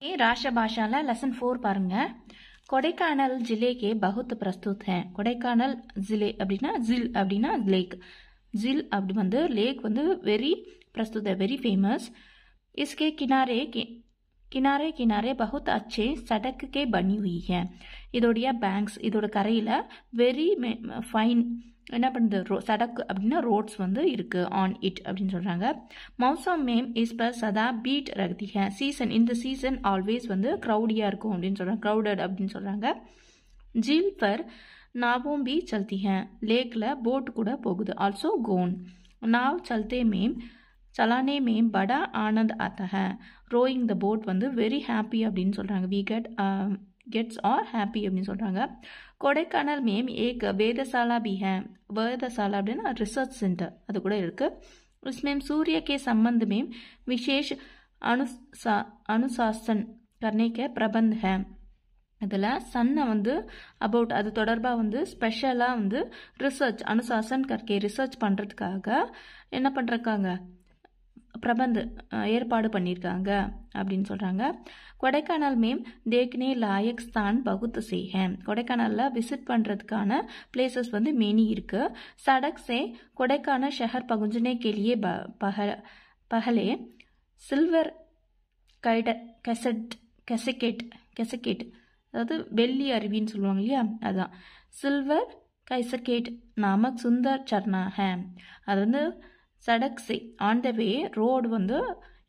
ये राष्ट्रभाषा लेसन 4 பாருங்க. கொடைக்கானல் जिले के बहुत प्रस्तुत हैं. கொடைக்கானல் जिले அப்படினா जिल அப்படினா लेक. जिल அப்படி வந்து लेक வந்து very प्रस्तुत है, very famous. इसके किनारे किनारे बहुत अच्छे सड़क के बनी हुई है. இதோடைய பேங்க்ஸ் இதோட கரையில very fine என்ன பண்ணுது சடக் அப்படின்னா ரோட்ஸ் வந்து இருக்கு ஆன் இட் அப்படின்னு சொல்றாங்க. மௌசம் மேம் இஸ் பர் சதா பீட் ரகதி ஹை. சீசன் இந்த சீசன் ஆல்வேஸ் வந்து க்ரௌடியா இருக்கும் அப்படின்னு சொல்றாங்க, க்ரௌடட் அப்படின்னு சொல்றாங்க. झील पर नावों भी चलती हैं. लेकல போட் கூட போகுது. Also cone. नाव चलाने में बड़ा आनंद आता है. रोइंग द बोट வந்து வெரி ஹாப்பி அப்படின்னு சொல்றாங்க. வி gets or happy அப்படின்னு சொல்றாங்க. கொடைக்கானல் में एक वेधशाला भी है. वेधशाला அப்படின்னா रिसर्च सेंटर அது கூட இருக்கு. इसमें सूर्य के संबंध में विशेष अनुशासन करने के प्रबंध है. இதில் சன்னை வந்து அபவுட் அது தொடர்பாக வந்து ஸ்பெஷலாக வந்து ரிசர்ச் அனுசாசன் கற்கே ரிசர்ச் பண்ணுறதுக்காக என்ன பண்ணுறாங்க பிரபந்த் ஏற்பாடு பண்ணியிருக்காங்க அப்படின்னு சொல்கிறாங்க. கொடைக்கானல் மேம் தேக்னே லாயக் ஸ்தான் பகுத் சே ஹே. கொடைக்கானலில் விசிட் பண்ணுறதுக்கான பிளேசஸ் வந்து மெனி இருக்கு. சடக் சே கொடைக்கானல் ஷஹர் பகுஞ்சனே கேலியே பஹலே சில்வர் கெசக்கேட் அதாவது வெள்ளி அருவின்னு சொல்லுவாங்க இல்லையா, அதுதான் சில்வர் கைசகேட் நாமக் சுந்தர் சர்னா ஹே. அது வந்து சடக் சே ஆன் த வே ரோடு வந்து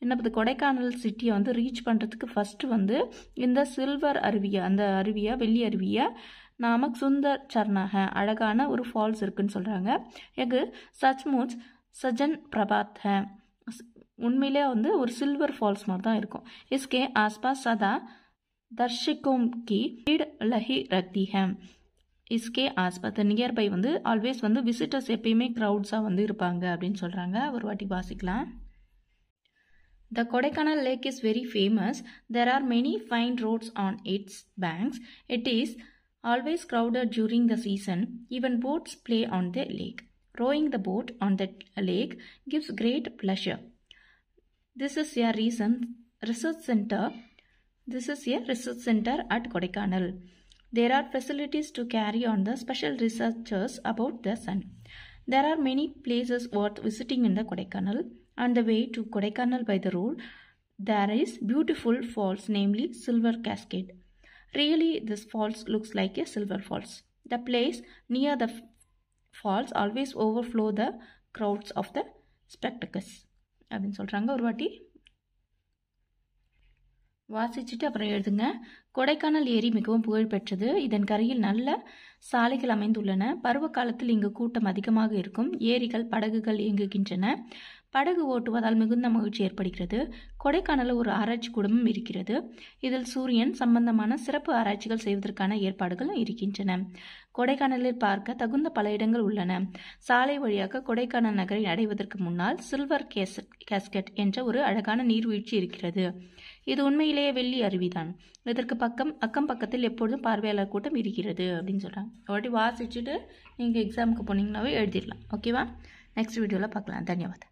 என்ன பண்ணுது கொடைக்கானல் சிட்டியை வந்து ரீச் பண்ணுறதுக்கு ஃபர்ஸ்ட் வந்து இந்த சில்வர் அருவியா அந்த அருவியா வெள்ளி அருவியா நாமக் சுந்தர் சர்னா ஹே அழகான ஒரு ஃபால்ஸ் இருக்குன்னு சொல்கிறாங்க. எது சச்முச் சஜன் பிரபாத் ஹே உண்மையிலே வந்து ஒரு சில்வர் ஃபால்ஸ் மாதிரி தான் இருக்கும். இஸ்கே ஆஸ்பாஸ் சதா दर्शकों की भीड़ लही रहती है. इसके आसपास नियर बाय வந்து ஆல்வேஸ் வந்து விசிட்டர்ஸ் எப்பயுமே க்ரௌட்ஸாக வந்து இருப்பாங்க அப்படின்னு சொல்கிறாங்க. ஒரு வாட்டி வாசிக்கலாம். The Kodaikanal lake is very famous. There are many fine roads on its banks. It is always crowded during the season. Even boats play on the lake. Rowing the boat on the lake gives great pleasure. This is a research center at Kodaikanal. There are facilities to carry on the special researchers about the sun. There are many places worth visiting in the Kodaikanal. On the way to Kodaikanal by the road, there is beautiful falls, namely Silver Cascade. Really, this falls looks like a silver falls. The place near the falls always overflow the crowds of the spectators. அப்படின்னு சொல்றாங்க. ஒரு வாட்டி வாசிச்சுட்டு அப்புறம் எழுதுங்க. கொடைக்கானல் ஏரி மிகவும் புகழ்பெற்றது. இதன் கரையில் நல்ல சாலைகள் அமைந்துள்ளன. பருவ காலத்தில் இங்கு கூட்டம் அதிகமாக இருக்கும். ஏரிகள் படகுகள் இயங்குகின்றன. படகு ஓட்டுவதால் மிகுந்த மகிழ்ச்சி ஏற்படுகிறது. கொடைக்கானலில் ஒரு ஆராய்ச்சி கூடமும் இருக்கிறது. இதில் சூரியன் சம்பந்தமான சிறப்பு ஆராய்ச்சிகள் செய்வதற்கான ஏற்பாடுகள் இருக்கின்றன. கொடைக்கானலில் பார்க்க தகுந்த பல இடங்கள் உள்ளன. சாலை வழியாக கொடைக்கானல் நகரை அடைவதற்கு முன்னால் சில்வர் கேஸ்கெட் என்ற ஒரு அழகான நீர்வீழ்ச்சி இருக்கிறது. இது உண்மையிலேயே வெள்ளி அருவிதான். இதற்கு அக்கம் பக்கத்தில் எப்பொழுதும் பார்வையாளர் கூட்டம் இருக்கிறது அப்படின்னு சொல்கிறாங்க. ஒரு வாட்டி வாசிச்சுட்டு நீங்கள் எக்ஸாமுக்கு போனீங்கன்னாவே எழுதிடலாம். ஓகேவா? நெக்ஸ்ட் வீடியோவில் பார்க்கலாம். தன்யவாத்.